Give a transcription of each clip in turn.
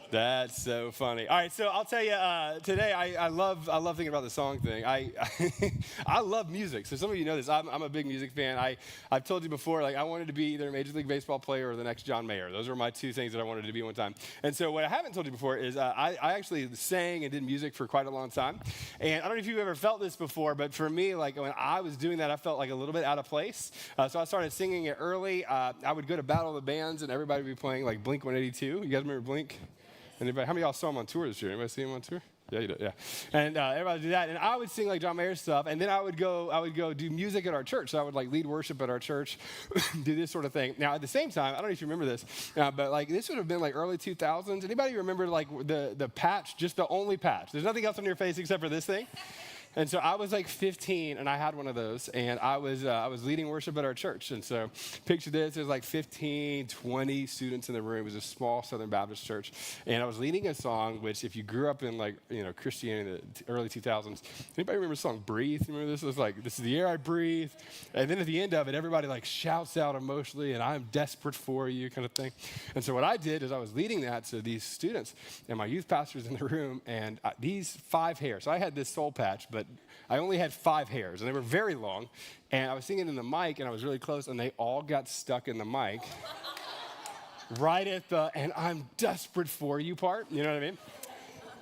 That's so funny. All right, so I'll tell you today. I love thinking about the song thing. I love music. So some of you know this. I'm a big music fan. I've told you before, like I wanted to be either a Major League Baseball player or the next John Mayer. Those were my two things that I wanted to be one time. And so what I haven't told you before is I actually sang and did music for quite a long time. And I don't know if you've ever felt this before, but for me, like when I was doing that, I felt like a little bit out of place. So I started singing it early. I would go to Battle of the Bands, and everybody would be playing like Blink 182. You guys remember Blink? Anybody, how many of y'all saw him on tour this year? Anybody see him on tour? Yeah, you did, yeah. And everybody would do that. And I would sing like John Mayer stuff, and then I would go do music at our church. So I would like lead worship at our church, do this sort of thing. Now at the same time, I don't know if you remember this, but like this would have been like early 2000s. Anybody remember like the patch, just the only patch? There's nothing else on your face except for this thing. And so I was like 15, and I had one of those, and I was leading worship at our church. And so picture this, there's like 15, 20 students in the room. It was a small Southern Baptist church. And I was leading a song, which if you grew up in like, Christianity in the early 2000s, anybody remember the song Breathe? Remember this? It was like, this is the air I breathe. And then at the end of it, everybody like shouts out emotionally, and I'm desperate for you kind of thing. And so what I did is I was leading that to these students, and my youth pastor's in the room, and these 5 hairs. So I had this soul patch, but I only had 5 hairs, and they were very long, and I was singing in the mic, and I was really close, and they all got stuck in the mic right at the, and I'm desperate for you part, you know what I mean?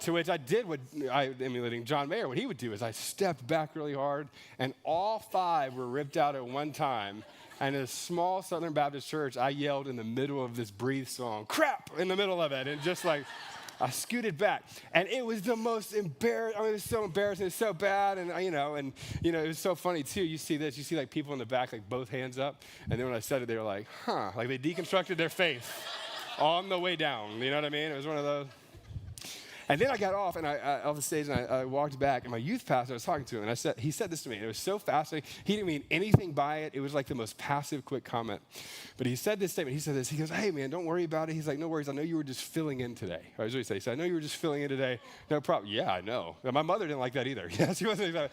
To which I did what emulating John Mayer, what he would do is I stepped back really hard, and all 5 were ripped out at one time. And in a small Southern Baptist church, I yelled in the middle of this Breathe song, crap, in the middle of it, and just like, I scooted back, and it was the most embarrassing. I mean, it was so embarrassing. It was so bad, and it was so funny too. You see this. You see like people in the back, like both hands up, and then when I said it, they were like, "Huh?" Like they deconstructed their faith on the way down. You know what I mean? It was one of those. And then I got off and off the stage, and I walked back, and my youth pastor, I was talking to him, and he said this to me, and it was so fascinating. He didn't mean anything by it. It was like the most passive, quick comment. But he said this statement. He said this. He goes, "Hey, man, don't worry about it." He's like, "No worries. I know you were just filling in today." That's what he said. He said, "I know you were just filling in today. No problem." Yeah, I know. My mother didn't like that either. Yeah, she wasn't excited.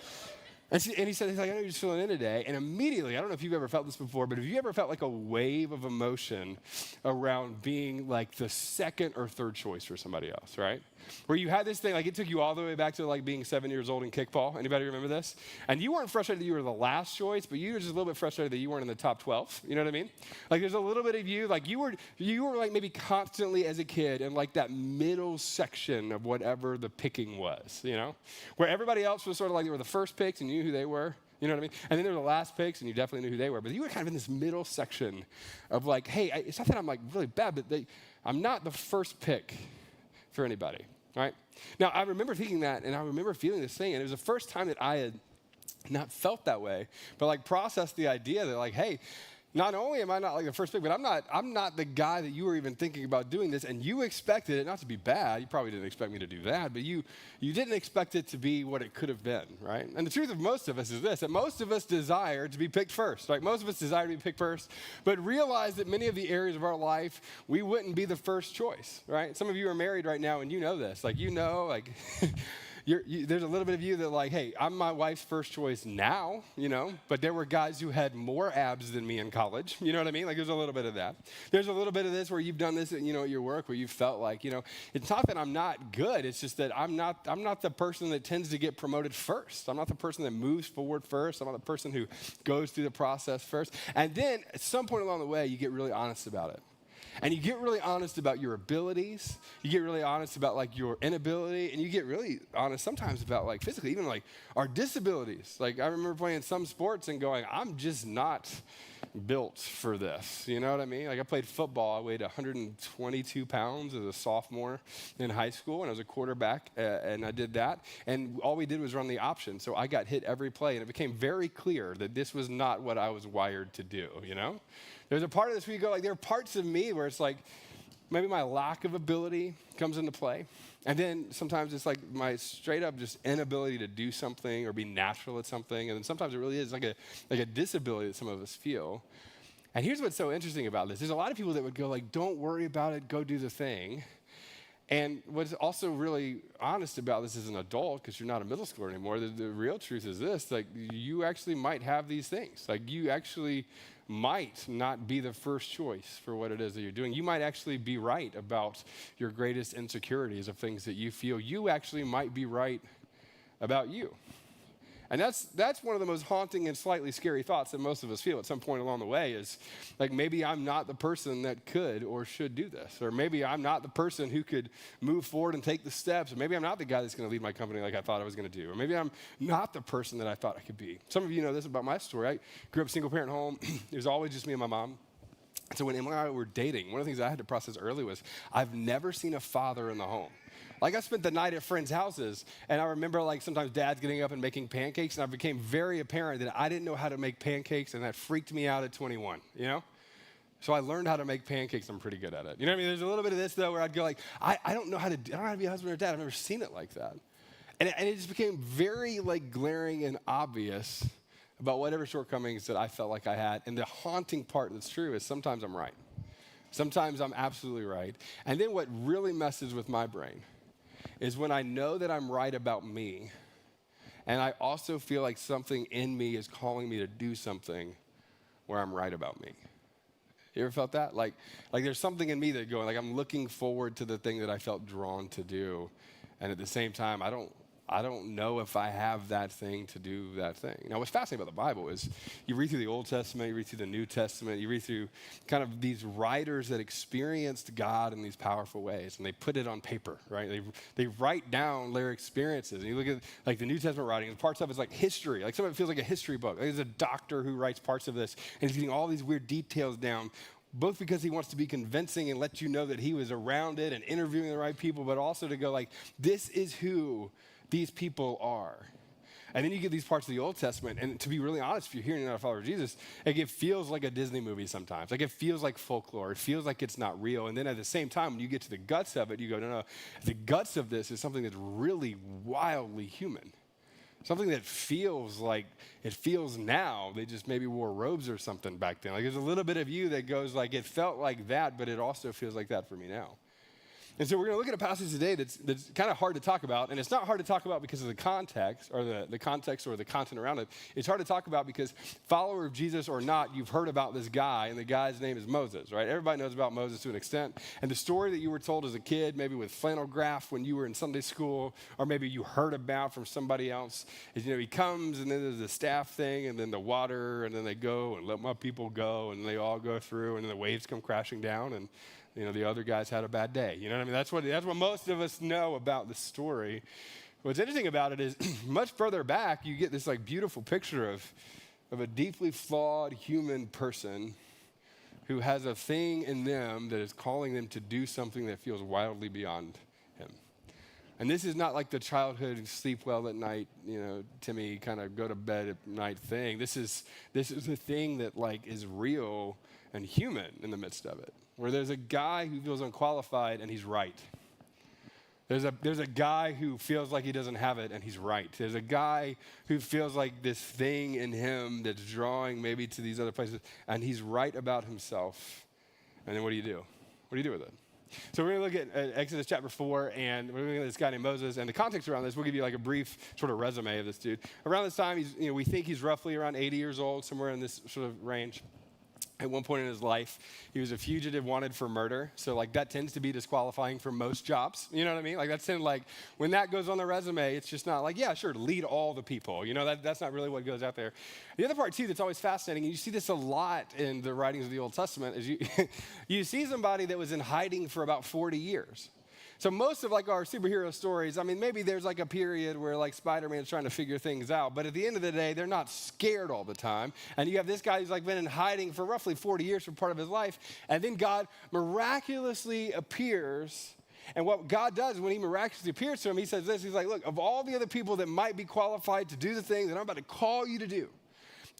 And he said, he's like, "I know you're just filling in today." And immediately, I don't know if you've ever felt this before, but have you ever felt like a wave of emotion around being like the second or third choice for somebody else, right? Where you had this thing, like it took you all the way back to like being 7 years old in kickball. Anybody remember this? And you weren't frustrated that you were the last choice, but you were just a little bit frustrated that you weren't in the top 12. You know what I mean? Like there's a little bit of you, like you were like maybe constantly as a kid in like that middle section of whatever the picking was, you know? Where everybody else was sort of like they were the first picks and you knew who they were. You know what I mean? And then there were the last picks, and you definitely knew who they were. But you were kind of in this middle section of like, hey, it's not that I'm like really bad, but I'm not the first pick for anybody, right? Now, I remember thinking that, and I remember feeling this thing, and it was the first time that I had not felt that way, but like processed the idea that like, hey, not only am I not like the first pick, but I'm not the guy that you were even thinking about doing this, and you expected it not to be bad. You probably didn't expect me to do that, but you didn't expect it to be what it could have been, right? And the truth of most of us is this, that most of us desire to be picked first, right? Most of us desire to be picked first, but realize that many of the areas of our life, we wouldn't be the first choice, right? Some of you are married right now, and you know this. Like, there's a little bit of you that like, hey, I'm my wife's first choice now, but there were guys who had more abs than me in college. You know what I mean? Like there's a little bit of that. There's a little bit of this where you've done this at, at your work where you felt like, it's not that I'm not good. It's just that I'm not the person that tends to get promoted first. I'm not the person that moves forward first. I'm not the person who goes through the process first. And then at some point along the way, you get really honest about it. And you get really honest about your abilities. You get really honest about like your inability, and you get really honest sometimes about like physically, even like our disabilities. Like I remember playing some sports and going, I'm just not built for this. You know what I mean? Like I played football. I weighed 122 pounds as a sophomore in high school, and I was a quarterback, and I did that. And all we did was run the option. So I got hit every play, and it became very clear that this was not what I was wired to do, There's a part of this where you go, like, there are parts of me where it's like, maybe my lack of ability comes into play. And then sometimes it's like my straight up just inability to do something or be natural at something. And then sometimes it really is like a disability that some of us feel. And here's what's so interesting about this. There's a lot of people that would go like, don't worry about it, go do the thing. And what's also really honest about this as an adult, because you're not a middle schooler anymore, the real truth is this, like you actually might have these things. Like you actually might not be the first choice for what it is that you're doing. You might actually be right about your greatest insecurities of things that you feel. You actually might be right about you. And that's one of the most haunting and slightly scary thoughts that most of us feel at some point along the way is like, maybe I'm not the person that could or should do this. Or maybe I'm not the person who could move forward and take the steps. Or maybe I'm not the guy that's going to lead my company like I thought I was going to do. Or maybe I'm not the person that I thought I could be. Some of you know this about my story. I grew up single parent home. It was always just me and my mom. So when Emily and I were dating, one of the things I had to process early was I've never seen a father in the home. Like I spent the night at friends' houses, and I remember like sometimes dads getting up and making pancakes, and I became very apparent that I didn't know how to make pancakes, and that freaked me out at 21, you know? So I learned how to make pancakes. I'm pretty good at it. You know what I mean? There's a little bit of this, though, where I'd go like, I don't know how to be a husband or dad. I've never seen it like that. And it just became very like glaring and obvious about whatever shortcomings that I felt like I had. And the haunting part that's true is sometimes I'm right. Sometimes I'm absolutely right. And then what really messes with my brain is when I know that I'm right about me, and I also feel like something in me is calling me to do something where I'm right about me. You ever felt that? Like there's something in me that going, like I'm looking forward to the thing that I felt drawn to do, and at the same time, I don't know if I have that thing to do that thing. Now, what's fascinating about the Bible is you read through the Old Testament, you read through the New Testament, you read through kind of these writers that experienced God in these powerful ways, and they put it on paper, right? They write down their experiences. And you look at like the New Testament writing, parts of it's like history. Like some of it feels like a history book. Like there's a doctor who writes parts of this, and he's getting all these weird details down, both because he wants to be convincing and let you know that he was around it and interviewing the right people, but also to go like, this is who these people are. And then you get these parts of the Old Testament, and to be really honest, if you're hearing about a follower of Jesus, like it feels like a Disney movie sometimes. Like it feels like folklore. It feels like it's not real. And then at the same time, when you get to the guts of it, you go, no, the guts of this is something that's really wildly human. Something that feels like it feels now. They just maybe wore robes or something back then. Like there's a little bit of you that goes like, it felt like that, but it also feels like that for me now. And so we're going to look at a passage today that's kind of hard to talk about. And it's not hard to talk about because of the context or the context or the content around it. It's hard to talk about because follower of Jesus or not, you've heard about this guy, and the guy's name is Moses, right? Everybody knows about Moses to an extent. And the story that you were told as a kid, maybe with flannel graph when you were in Sunday school, or maybe you heard about from somebody else, is, he comes and then there's the staff thing and then the water, and then they go and let my people go, and they all go through, and then the waves come crashing down, and the other guys had a bad day. You know what I mean? That's what most of us know about the story. What's interesting about it is much further back, you get this like beautiful picture of a deeply flawed human person who has a thing in them that is calling them to do something that feels wildly beyond him. And this is not like the childhood sleep well at night, Timmy kind of go to bed at night thing. This is a thing that like is real and human in the midst of it. Where there's a guy who feels unqualified and he's right. There's a guy who feels like he doesn't have it and he's right. There's a guy who feels like this thing in him that's drawing maybe to these other places, and he's right about himself. And then what do you do? What do you do with it? So we're going to look at Exodus chapter 4, and we're going to look at this guy named Moses. And the context around this, we'll give you like a brief sort of resume of this dude. Around this time, we think he's roughly around 80 years old, somewhere in this sort of range. At one point in his life, he was a fugitive wanted for murder. So like that tends to be disqualifying for most jobs. You know what I mean? Like that's like when that goes on the resume, it's just not like, yeah, sure, lead all the people. That's not really what goes out there. The other part too that's always fascinating, and you see this a lot in the writings of the Old Testament, is you see somebody that was in hiding for about 40 years. So most of like our superhero stories, I mean, maybe there's like a period where like Spider-Man's trying to figure things out, but at the end of the day, they're not scared all the time. And you have this guy who's like been in hiding for roughly 40 years for part of his life, and then God miraculously appears. And what God does when he miraculously appears to him, he says this, he's like, look, of all the other people that might be qualified to do the thing that I'm about to call you to do,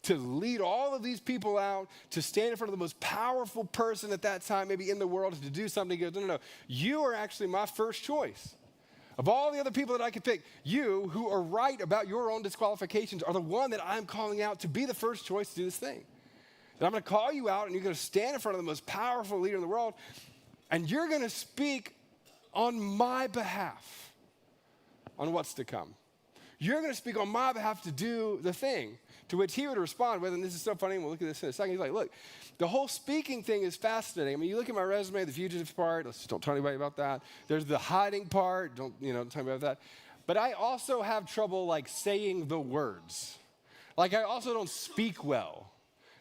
to lead all of these people out, to stand in front of the most powerful person at that time, maybe in the world, to do something. He goes, no, you are actually my first choice. Of all the other people that I could pick, you who are right about your own disqualifications are the one that I'm calling out to be the first choice to do this thing. And I'm going to call you out, and you're going to stand in front of the most powerful leader in the world, and you're going to speak on my behalf on what's to come. You're going to speak on my behalf to do the thing, To which he would respond with, and this is so funny, and we'll look at this in a second. He's like, look, the whole speaking thing is fascinating. I mean, you look at my resume, the fugitive part, let's just don't tell anybody about that. There's the hiding part, don't tell anybody about that. But I also have trouble like saying the words. Like I also don't speak well.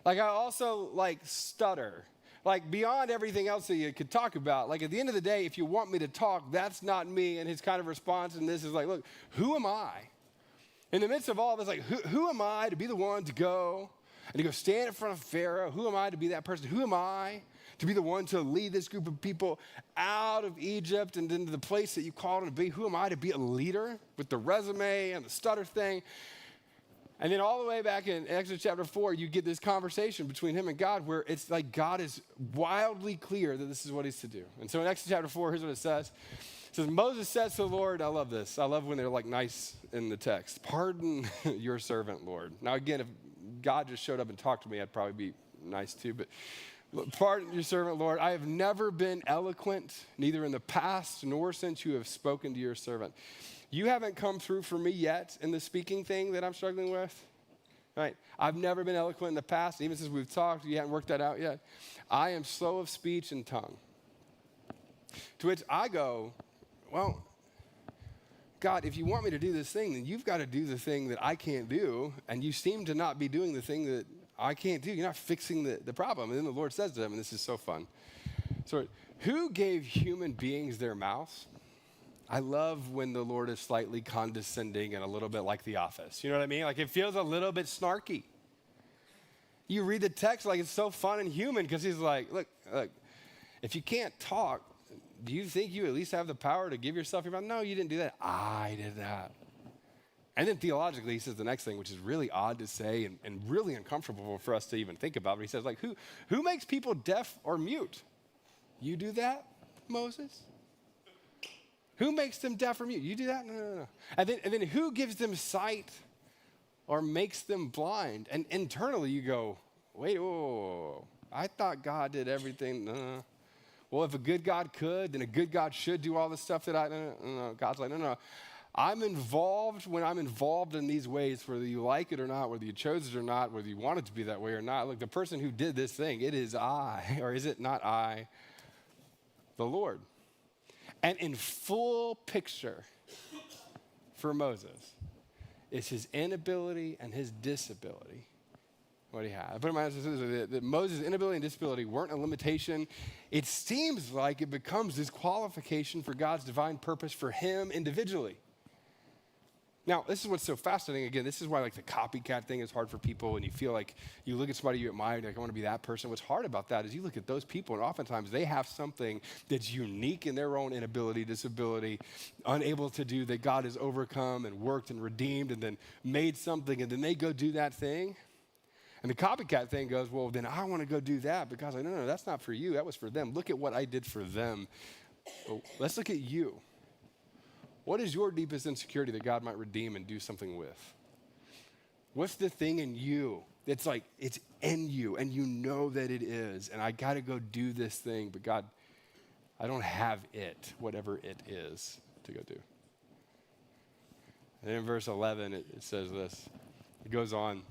Like I also like stutter. Like beyond everything else that you could talk about, like at the end of the day, if you want me to talk, that's not me. And his kind of response in this is like, look, who am I? In the midst of all of this, like, who am I to be the one to go and to go stand in front of Pharaoh? Who am I to be that person? Who am I to be the one to lead this group of people out of Egypt and into the place that you called them to be? Who am I to be a leader with the resume and the stutter thing? And then all the way back in Exodus chapter 4, you get this conversation between him and God where it's like God is wildly clear that this is what he's to do. And so in Exodus chapter 4, here's what it says. It says, Moses says to the Lord, I love this. I love when they're like nice in the text. Pardon your servant, Lord. Now again, if God just showed up and talked to me, I'd probably be nice too. But pardon your servant, Lord. I have never been eloquent, neither in the past nor since you have spoken to your servant. You haven't come through for me yet in the speaking thing that I'm struggling with, right? I've never been eloquent in the past. Even since we've talked, you haven't worked that out yet. I am slow of speech and tongue. To which I go, well, God, if you want me to do this thing, then you've got to do the thing that I can't do, and you seem to not be doing the thing that I can't do. You're not fixing the problem. And then the Lord says to him, and this is so fun. So who gave human beings their mouths? I love when the Lord is slightly condescending and a little bit like The Office. You know what I mean? Like it feels a little bit snarky. You read the text like it's so fun and human because he's like, look, if you can't talk, do you think you at least have the power to give yourself your mouth? No, you didn't do that. I did that. And then theologically, he says the next thing, which is really odd to say and really uncomfortable for us to even think about. But he says, like, who makes people deaf or mute? You do that, Moses? Who makes them deaf or mute? You do that? No. And then who gives them sight or makes them blind? And internally you go, wait, whoa. I thought God did everything. No. Well, if a good God could, then a good God should do all the stuff that no. God's like, no. I'm involved when I'm involved in these ways, whether you like it or not, whether you chose it or not, whether you want it to be that way or not. Look, the person who did this thing, it is I, or is it not I, the Lord? And in full picture for Moses is his inability and his disability. What he had. I put in my answer that Moses' inability and disability weren't a limitation. It seems like it becomes this qualification for God's divine purpose for him individually. Now, this is what's so fascinating. Again, this is why like the copycat thing is hard for people, and you feel like you look at somebody you admire, like I want to be that person. What's hard about that is you look at those people, and oftentimes they have something that's unique in their own inability, disability, unable to do that God has overcome and worked and redeemed and then made something, and then they go do that thing. And the copycat thing goes, well, then I want to go do that because no, that's not for you. That was for them. Look at what I did for them. Well, let's look at you. What is your deepest insecurity that God might redeem and do something with? What's the thing in you that's like, it's in you and you know that it is, and I got to go do this thing, but God, I don't have it, whatever it is, to go do. And in verse 11, it says this. It goes on.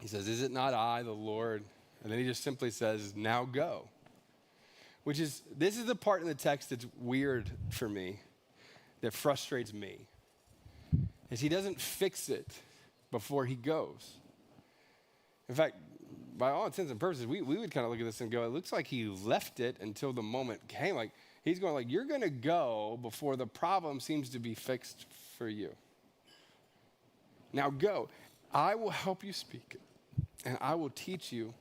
He says, is it not I, the Lord? And then he just simply says, now go. This is the part in the text that's weird for me, that frustrates me, is he doesn't fix it before he goes. In fact, by all intents and purposes, we would kind of look at this and go, it looks like he left it until the moment came. Like he's going like, you're going to go before the problem seems to be fixed for you. Now go. I will help you speak, and I will teach you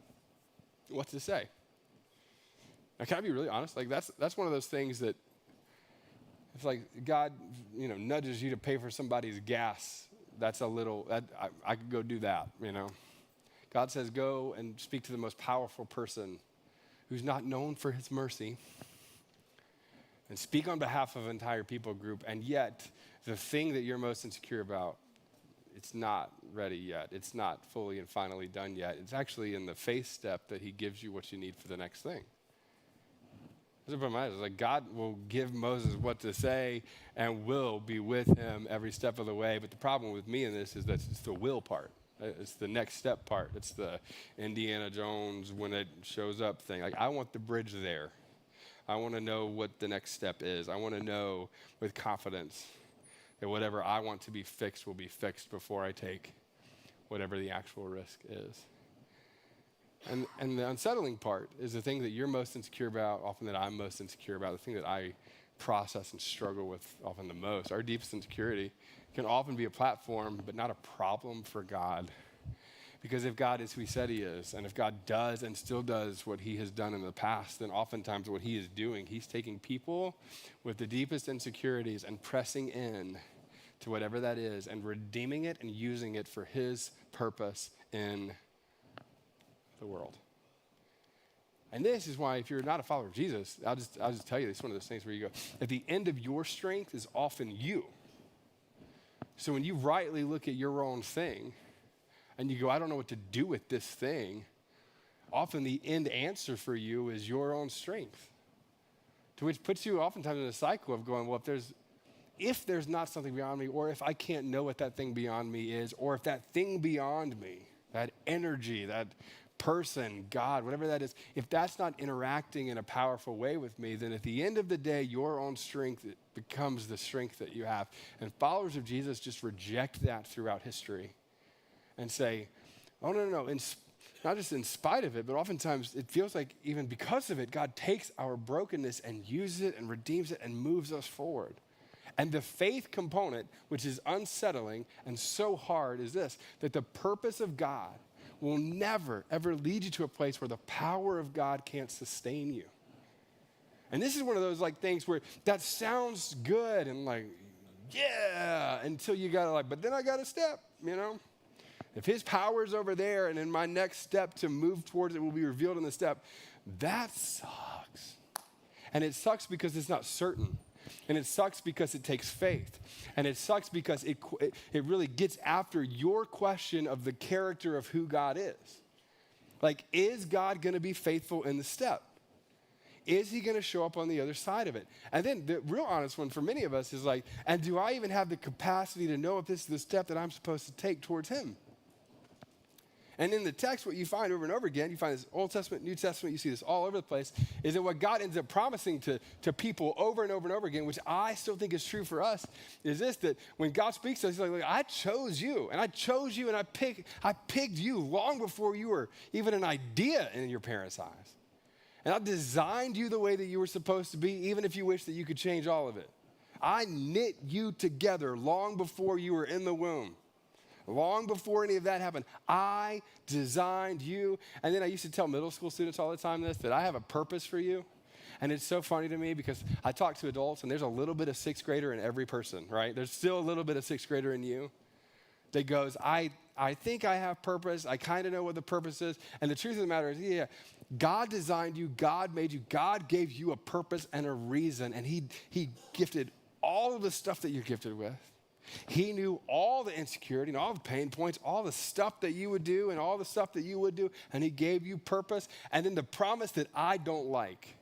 what to say. Now, can I be really honest? Like that's one of those things that it's like God, nudges you to pay for somebody's gas. That's a little, I could go do that, God says, go and speak to the most powerful person who's not known for his mercy and speak on behalf of an entire people group. And yet, the thing that you're most insecure about, it's not ready yet. It's not fully and finally done yet. It's actually in the faith step that he gives you what you need for the next thing. It's like God will give Moses what to say and will be with him every step of the way. But the problem with me in this is that it's the will part. It's the next step part. It's the Indiana Jones when it shows up thing. Like, I want the bridge there. I want to know what the next step is. I want to know with confidence that whatever I want to be fixed will be fixed before I take whatever the actual risk is. And the unsettling part is the thing that you're most insecure about, often that I'm most insecure about, the thing that I process and struggle with often the most. Our deepest insecurity can often be a platform, but not a problem for God. Because if God is who he said he is, and if God does and still does what he has done in the past, then oftentimes what he is doing, he's taking people with the deepest insecurities and pressing in to whatever that is and redeeming it and using it for his purpose in the world. And this is why if you're not a follower of Jesus, I'll just tell you, it's one of those things where you go, at the end of your strength is often you. So when you rightly look at your own thing and you go, I don't know what to do with this thing, often the end answer for you is your own strength. To which puts you oftentimes in a cycle of going, well, if there's not something beyond me, or if I can't know what that thing beyond me is, or if that thing beyond me, that energy, that person, God, whatever that is, if that's not interacting in a powerful way with me, then at the end of the day, your own strength becomes the strength that you have. And followers of Jesus just reject that throughout history and say, oh, no, not just in spite of it, but oftentimes it feels like even because of it, God takes our brokenness and uses it and redeems it and moves us forward. And the faith component, which is unsettling and so hard, is this, that the purpose of God will never, ever lead you to a place where the power of God can't sustain you. And this is one of those like things where that sounds good and like, yeah, until you gotta like, but then I gotta step, you know? If his power is over there and in my next step to move towards it will be revealed in the step, that sucks. And it sucks because it's not certain. And it sucks because it takes faith. And it sucks because it really gets after your question of the character of who God is. Like, is God going to be faithful in the step? Is he going to show up on the other side of it? And then the real honest one for many of us is like, and do I even have the capacity to know if this is the step that I'm supposed to take towards him? And in the text, what you find over and over again, you find this Old Testament, New Testament, you see this all over the place, is that what God ends up promising to people over and over and over again, which I still think is true for us, is this, that when God speaks to us, he's like, I chose you, and I chose you, and I picked you long before you were even an idea in your parents' eyes. And I designed you the way that you were supposed to be, even if you wish that you could change all of it. I knit you together long before you were in the womb. Long before any of that happened, I designed you. And then I used to tell middle school students all the time this, that I have a purpose for you. And it's so funny to me because I talk to adults and there's a little bit of sixth grader in every person, right? There's still a little bit of sixth grader in you that goes, I think I have purpose. I kind of know what the purpose is. And the truth of the matter is, yeah, God designed you. God made you. God gave you a purpose and a reason. And he gifted all of the stuff that you're gifted with. He knew all the insecurity and all the pain points, all the stuff that you would do and all the stuff that you would do, and he gave you purpose. And then the promise that I don't like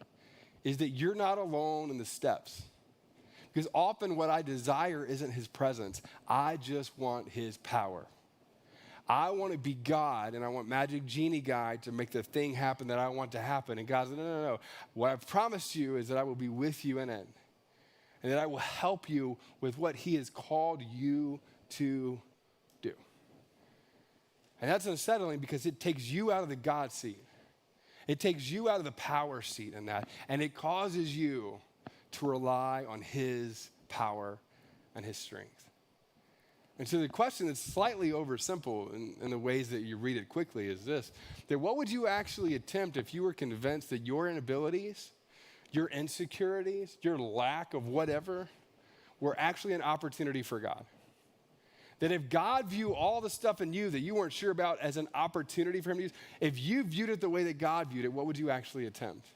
is that you're not alone in the steps. Because often what I desire isn't his presence. I just want his power. I want to be God, and I want Magic Genie Guy to make the thing happen that I want to happen. And God's like, no. What I've promised you is that I will be with you in it. And that I will help you with what he has called you to do. And that's unsettling because it takes you out of the God seat. It takes you out of the power seat in that. And it causes you to rely on his power and his strength. And so the question that's slightly oversimple in the ways that you read it quickly is this, that what would you actually attempt if you were convinced that your inabilities, your insecurities, your lack of whatever, were actually an opportunity for God? That if God viewed all the stuff in you that you weren't sure about as an opportunity for him to use, if you viewed it the way that God viewed it, what would you actually attempt?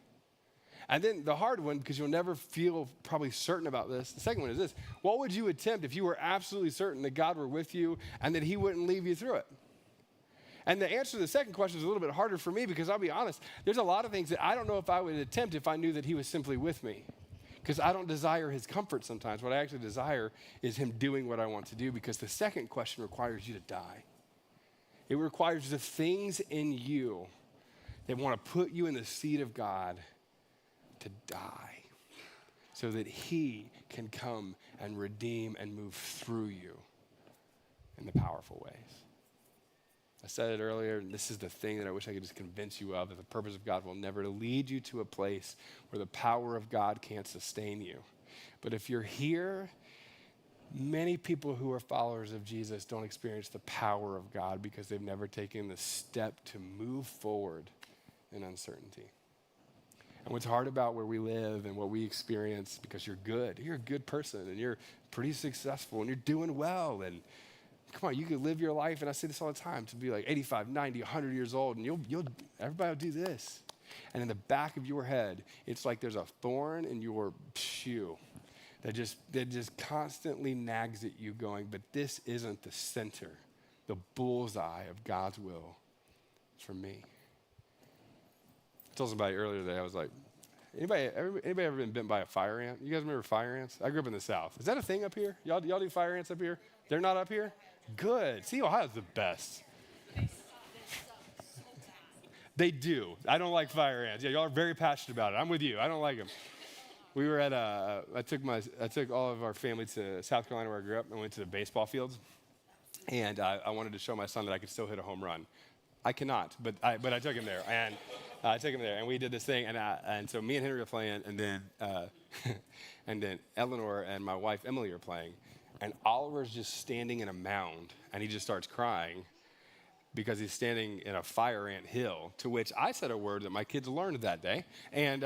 And then the hard one, because you'll never feel probably certain about this, the second one is this. What would you attempt if you were absolutely certain that God were with you and that he wouldn't leave you through it? And the answer to the second question is a little bit harder for me because I'll be honest, there's a lot of things that I don't know if I would attempt if I knew that he was simply with me. Because I don't desire his comfort sometimes. What I actually desire is him doing what I want to do because the second question requires you to die. It requires the things in you that want to put you in the seat of God to die so that he can come and redeem and move through you in the powerful ways. I said it earlier, and this is the thing that I wish I could just convince you of, that the purpose of God will never lead you to a place where the power of God can't sustain you. But if you're here, many people who are followers of Jesus don't experience the power of God because they've never taken the step to move forward in uncertainty. And what's hard about where we live and what we experience, because you're a good person and you're pretty successful and you're doing well, and come on, you could live your life, and I say this all the time, to be like 85, 90, 100 years old, and everybody will do this. And in the back of your head, it's like there's a thorn in your shoe that just constantly nags at you going, but this isn't the center, the bullseye of God's will for me. I told somebody earlier today, I was like, anybody ever been bitten by a fire ant? You guys remember fire ants? I grew up in the South. Is that a thing up here? Y'all do fire ants up here? They're not up here? Good. See, Ohio's the best. They do. I don't like fire ants. Yeah, y'all are very passionate about it. I'm with you. I don't like them. We were at I took all of our family to South Carolina where I grew up and went to the baseball fields. And I wanted to show my son that I could still hit a home run. I cannot, but I took him there. And I took him there, and we did this thing. And so me and Henry were playing, and then Eleanor and my wife Emily are playing. And Oliver's just standing in a mound, and he just starts crying because he's standing in a fire ant hill, to which I said a word that my kids learned that day. And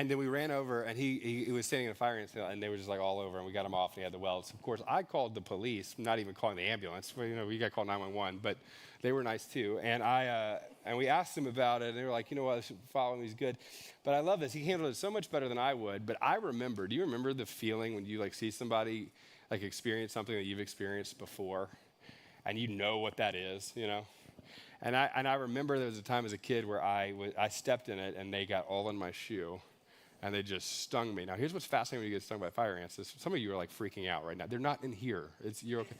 then we ran over, and he was standing in a fire ant hill, and they were just like all over, and we got him off, and he had the welts. Of course, I called the police, not even calling the ambulance. We got called 911, but they were nice too. And we asked them about it, and they were like, you know what, follow him, he's good. But I love this. He handled it so much better than I would. But I remember, do you remember the feeling when you like see somebody like experience something that you've experienced before, and you know what that is, you know? And I remember there was a time as a kid where I stepped in it, and they got all in my shoe, and they just stung me. Now, here's what's fascinating when you get stung by fire ants. Some of you are like freaking out right now. They're not in here. You're okay.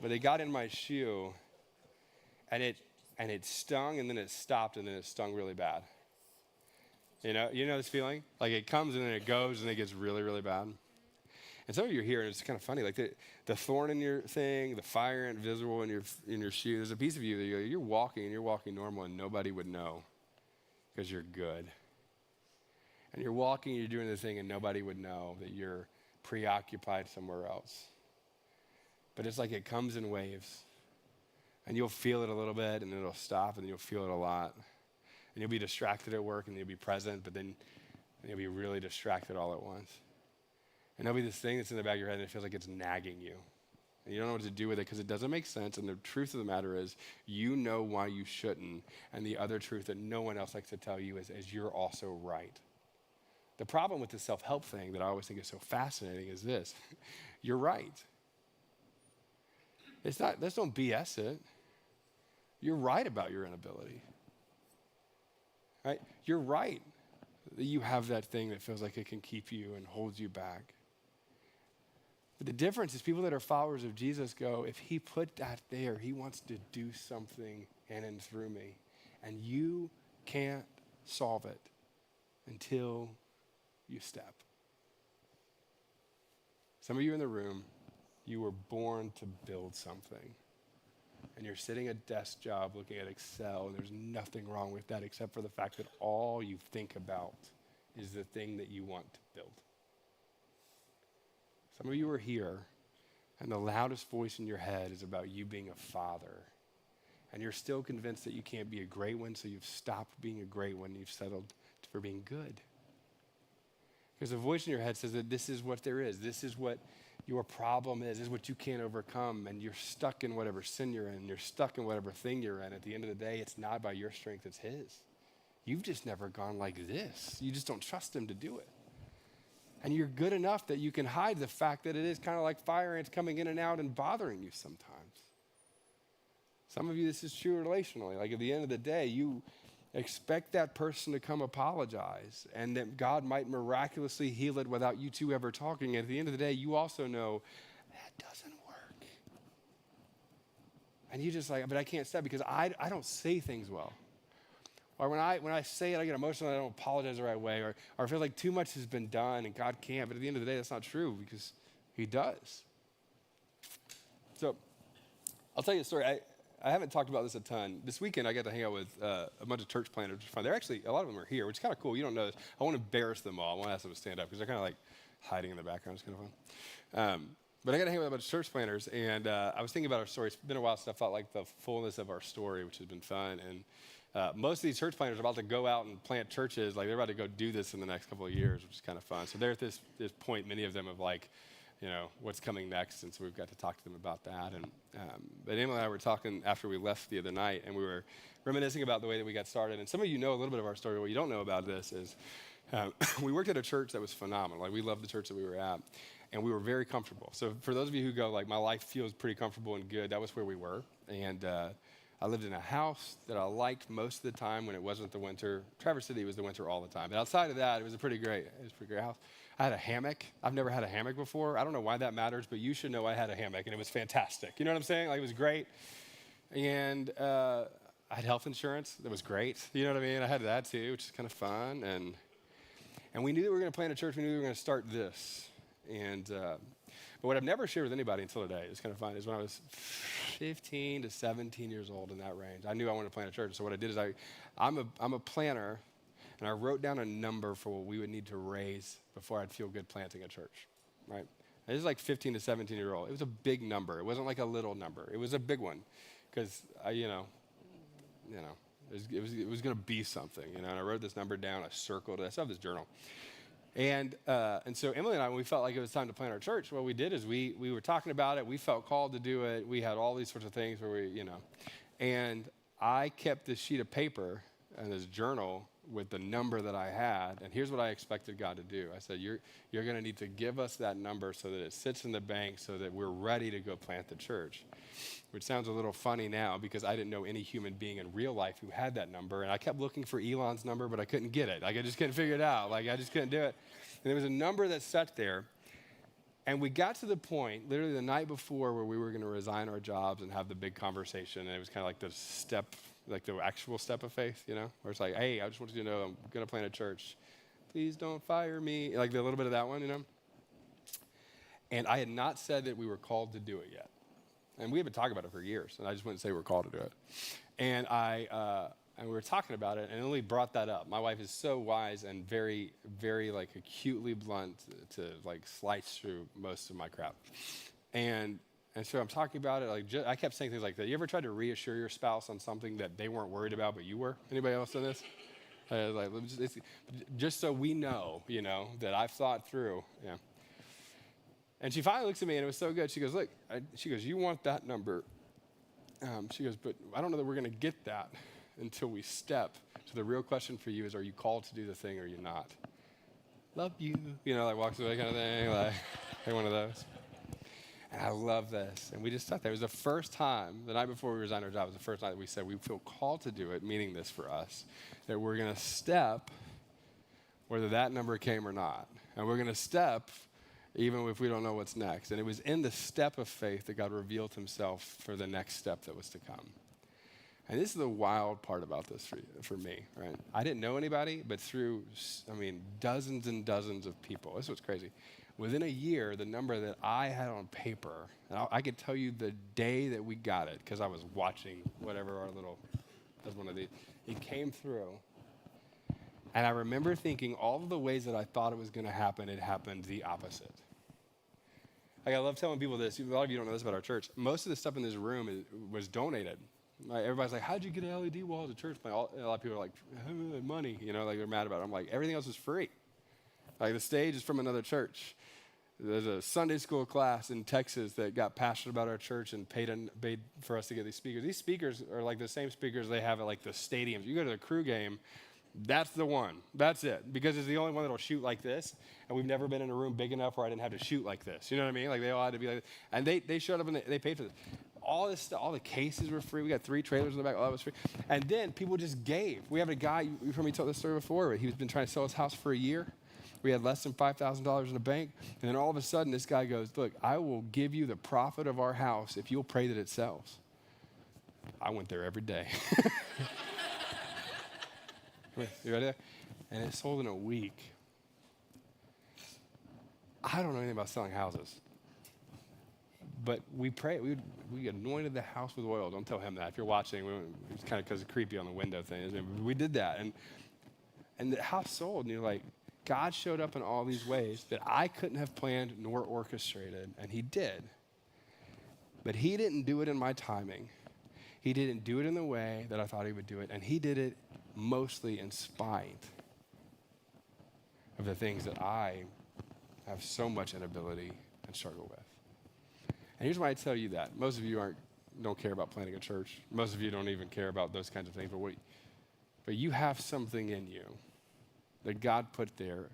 But they got in my shoe, and it stung, and then it stopped, and then it stung really bad. You know this feeling? Like it comes and then it goes and it gets really, really bad. And some of you are here, and it's kind of funny, like the thorn in your thing, the fire ant visible in your shoe. There's a piece of you that you're walking normal, and nobody would know because you're good. And you're walking, you're doing the thing, and nobody would know that you're preoccupied somewhere else. But it's like it comes in waves. And you'll feel it a little bit, and then it'll stop, and then you'll feel it a lot. And you'll be distracted at work, and you'll be present, but then you'll be really distracted all at once. And there'll be this thing that's in the back of your head, and it feels like it's nagging you. And you don't know what to do with it because it doesn't make sense. And the truth of the matter is, you know why you shouldn't. And the other truth that no one else likes to tell you is you're also right. The problem with the self-help thing that I always think is so fascinating is this. You're right. Let's don't BS it. You're right about your inability. Right? You're right that you have that thing that feels like it can keep you and holds you back. But the difference is people that are followers of Jesus go, if he put that there, he wants to do something in and through me. And you can't solve it until you step. Some of you in the room, you were born to build something. And you're sitting at a desk job looking at Excel, and there's nothing wrong with that except for the fact that all you think about is the thing that you want to build. Some of you are here, and the loudest voice in your head is about you being a father. And you're still convinced that you can't be a great one, so you've stopped being a great one, and you've settled for being good. Because the voice in your head says that this is what there is. This is what your problem is. This is what you can't overcome. And you're stuck in whatever sin you're in. You're stuck in whatever thing you're in. At the end of the day, it's not by your strength, it's his. You've just never gone like this. You just don't trust him to do it. And you're good enough that you can hide the fact that it is kind of like fire ants coming in and out and bothering you sometimes. Some of you, this is true relationally. Like at the end of the day, you expect that person to come apologize and that God might miraculously heal it without you two ever talking. And at the end of the day, you also know that doesn't work. And you just like, but I can't step because I don't say things well. Or when I say it, I get emotional, and I don't apologize the right way, or I feel like too much has been done and God can't. But at the end of the day, that's not true because he does. So I'll tell you a story. I haven't talked about this a ton. This weekend, I got to hang out with a bunch of church planters, which is fun. They're actually, a lot of them are here, which is kind of cool. You don't know this. I want to embarrass them all. I want to ask them to stand up because they're kind of like hiding in the background. It's kind of fun. But I got to hang out with a bunch of church planters, and I was thinking about our story. It's been a while since I felt like the fullness of our story, which has been fun. And most of these church planters are about to go out and plant churches. Like, they're about to go do this in the next couple of years, which is kind of fun. So they're at this point, many of them of like, what's coming next, and so we've got to talk to them about that. And but Emily and I were talking after we left the other night, and we were reminiscing about the way that we got started. And some of you know a little bit of our story. What you don't know about this is we worked at a church that was phenomenal. Like, we loved the church that we were at, and we were very comfortable. So for those of you who go, like, my life feels pretty comfortable and good, that was where we were. And I lived in a house that I liked most of the time when it wasn't the winter. Traverse City was the winter all the time. But outside of that, it was a pretty great house. I had a hammock. I've never had a hammock before. I don't know why that matters, but you should know I had a hammock, and it was fantastic. You know what I'm saying? Like, it was great. And I had health insurance. That was great. You know what I mean? I had that too, which is kind of fun. And we knew that we were going to plant a church. We knew we were going to start this. And but what I've never shared with anybody until today, it's kind of fun, is when I was 15 to 17 years old, in that range, I knew I wanted to plant a church. So what I did is I'm a planner, and I wrote down a number for what we would need to raise before I'd feel good planting a church, right? And this is like 15 to 17-year-old. It was a big number. It wasn't like a little number. It was a big one, because it was going to be something, And I wrote this number down. I circled it. I still have this journal. And so Emily and I, when we felt like it was time to plant our church, what we did is we were talking about it. We felt called to do it. We had all these sorts of things where and I kept this sheet of paper and this journal with the number that I had. And here's what I expected God to do. I said, you're going to need to give us that number so that it sits in the bank so that we're ready to go plant the church, which sounds a little funny now because I didn't know any human being in real life who had that number. And I kept looking for Elon's number, but I couldn't get it. Like, I just couldn't figure it out. Like, I just couldn't do it. And there was a number that sat there. And we got to the point, literally the night before, where we were going to resign our jobs and have the big conversation. And it was kind of like the step, like the actual step of faith, where it's like, hey, I just want you to know I'm going to plant a church. Please don't fire me. Like, a little bit of that one, And I had not said that we were called to do it yet. And we had been talking about it for years, and I just wouldn't say we're called to do it. And we were talking about it, and Emily brought that up. My wife is so wise and very, very, like, acutely blunt to like slice through most of my crap. And so I'm talking about it. Like, I kept saying things like that. You ever tried to reassure your spouse on something that they weren't worried about, but you were? Anybody else done this? Just so we know, that I've thought through. Yeah. And she finally looks at me, and it was so good. She goes, look, you want that number. She goes, but I don't know that we're going to get that until we step. So the real question for you is, are you called to do the thing or are you not? Love you. Like, walks away kind of thing, like one of those. And I love this. And we just thought that it was the first time, the night before we resigned our job, was the first night that we said we feel called to do it, meaning this for us, that we're going to step whether that number came or not. And we're going to step even if we don't know what's next. And it was in the step of faith that God revealed himself for the next step that was to come. And this is the wild part about this for me, right? I didn't know anybody, but through, dozens and dozens of people. This is what's crazy. Within a year, the number that I had on paper, and I could tell you the day that we got it, because I was watching whatever that's one of these, it came through. And I remember thinking all of the ways that I thought it was going to happen, it happened the opposite. Like, I love telling people this. A lot of you don't know this about our church. Most of the stuff in this room was donated. Like, everybody's like, how'd you get an LED wall at the church? A lot of people are like, money, like they're mad about it. I'm like, everything else is free. Like, the stage is from another church. There's a Sunday school class in Texas that got passionate about our church and paid for us to get these speakers. These speakers are like the same speakers they have at like the stadiums. You go to the Crew game, that's the one. That's it. Because it's the only one that'll shoot like this. And we've never been in a room big enough where I didn't have to shoot like this. You know what I mean? Like, they all had to be like this. And they showed up and they paid for this. All this stuff, all the cases were free. We got 3 trailers in the back. All that was free. And then people just gave. We have a guy, you've heard me tell this story before, but he's been trying to sell his house for a year. We had less than $5,000 in the bank. And then all of a sudden, this guy goes, look, I will give you the profit of our house if you'll pray that it sells. I went there every day. You ready? And it sold in a week. I don't know anything about selling houses. But we prayed, we anointed the house with oil. Don't tell him that. If you're watching, it's kind of because it's creepy on the window thing. We did that. And the house sold. And you're like, God showed up in all these ways that I couldn't have planned nor orchestrated. And he did. But he didn't do it in my timing. He didn't do it in the way that I thought he would do it. And he did it mostly in spite of the things that I have so much inability and struggle with. And here's why I tell you that. Most of you don't care about planting a church. Most of you don't even care about those kinds of things. But you have something in you that God put there.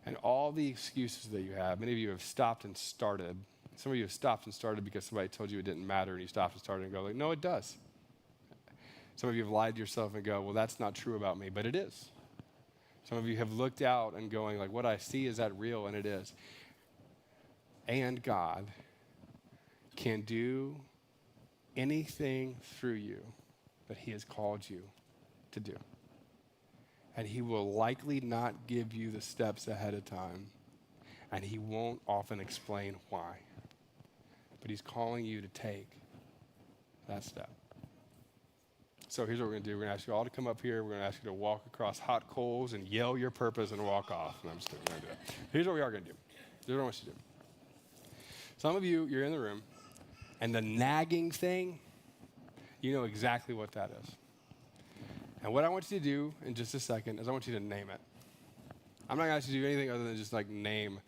And all the excuses that you have, many of you have stopped and started. Some of you have stopped and started because somebody told you it didn't matter, and you stopped and started and go like, no, it does. Some of you have lied to yourself and go, well, that's not true about me, but it is. Some of you have looked out and going like, what I see, is that real? And it is. And God can do anything through you that he has called you to do. And he will likely not give you the steps ahead of time. And he won't often explain why. But he's calling you to take that step. So here's what we're going to do. We're going to ask you all to come up here. We're going to ask you to walk across hot coals and yell your purpose and walk off. No, I'm just kidding. We're going to do it. Here's what we are going to do. Here's what I want you to do. Some of you, you're in the room, and the nagging thing, you know exactly what that is. And what I want you to do in just a second is I want you to name it. I'm not going to ask you to do anything other than just like name.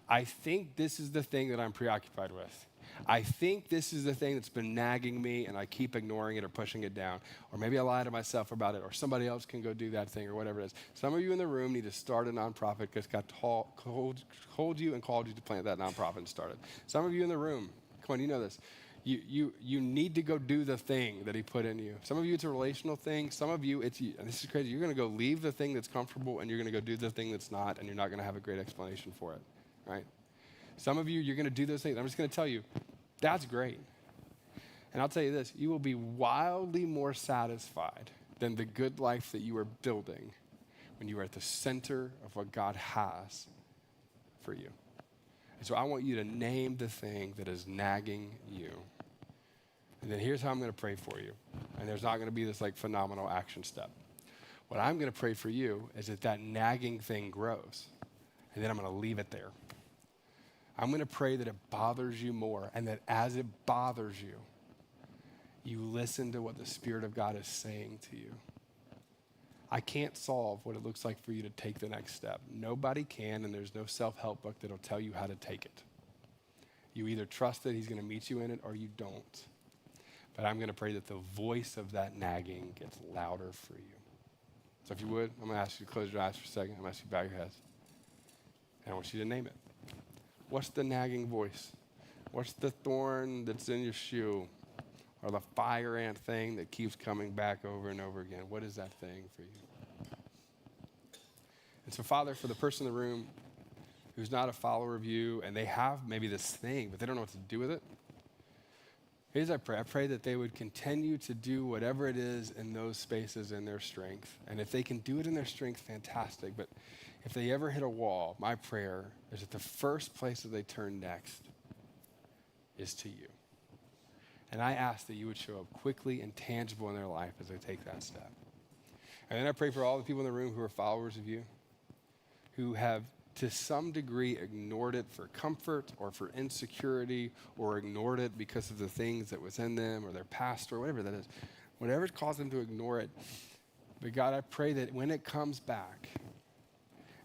I think this is the thing that I'm preoccupied with. I think this is the thing that's been nagging me and I keep ignoring it or pushing it down. Or maybe I lie to myself about it, or somebody else can go do that thing or whatever it is. Some of you in the room need to start a nonprofit because God told you and called you to plant that nonprofit and start it. Some of you in the room, come on, you know this. You need to go do the thing that he put in you. Some of you, it's a relational thing. Some of you, and this is crazy, you're going to go leave the thing that's comfortable and you're going to go do the thing that's not, and you're not going to have a great explanation for it, right? Some of you, you're going to do those things. I'm just going to tell you, that's great. And I'll tell you this, you will be wildly more satisfied than the good life that you are building when you are at the center of what God has for you. And so I want you to name the thing that is nagging you. And then here's how I'm going to pray for you. And there's not going to be this like phenomenal action step. What I'm going to pray for you is that nagging thing grows. And then I'm going to leave it there. I'm going to pray that it bothers you more, and that as it bothers you, you listen to what the Spirit of God is saying to you. I can't solve what it looks like for you to take the next step. Nobody can, and there's no self-help book that'll tell you how to take it. You either trust that he's going to meet you in it or you don't. But I'm going to pray that the voice of that nagging gets louder for you. So if you would, I'm going to ask you to close your eyes for a second. I'm going to ask you to bow your heads. And I want you to name it. What's the nagging voice? What's the thorn that's in your shoe? Or the fire ant thing that keeps coming back over and over again? What is that thing for you? And so, Father, for the person in the room who's not a follower of you, and they have maybe this thing, but they don't know what to do with it, here's I pray. I pray that they would continue to do whatever it is in those spaces in their strength. And if they can do it in their strength, fantastic. But if they ever hit a wall, my prayer is that the first place that they turn next is to you. And I ask that you would show up quickly and tangible in their life as they take that step. And then I pray for all the people in the room who are followers of you, who have to some degree ignored it for comfort or for insecurity, or ignored it because of the things that was in them or their past or whatever that is. Whatever's caused them to ignore it. But God, I pray that when it comes back,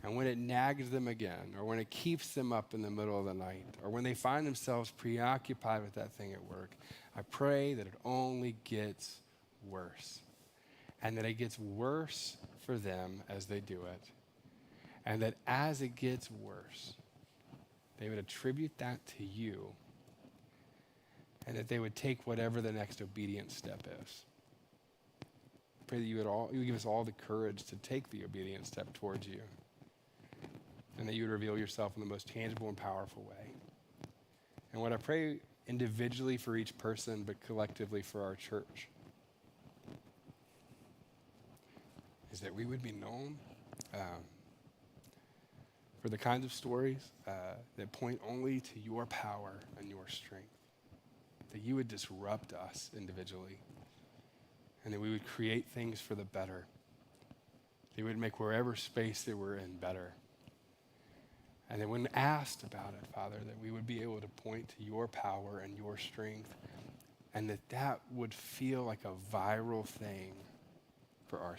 and when it nags them again, or when it keeps them up in the middle of the night, or when they find themselves preoccupied with that thing at work, I pray that it only gets worse. And that it gets worse for them as they do it. And that as it gets worse, they would attribute that to you. And that they would take whatever the next obedient step is. I pray that you would give us all the courage to take the obedient step towards you. And that you would reveal yourself in the most tangible and powerful way. And what I pray individually for each person, but collectively for our church, is that we would be known for the kinds of stories that point only to your power and your strength, that you would disrupt us individually, and that we would create things for the better. They would make wherever space that we're in better. And then when asked about it, Father, that we would be able to point to your power and your strength, and that would feel like a viral thing for our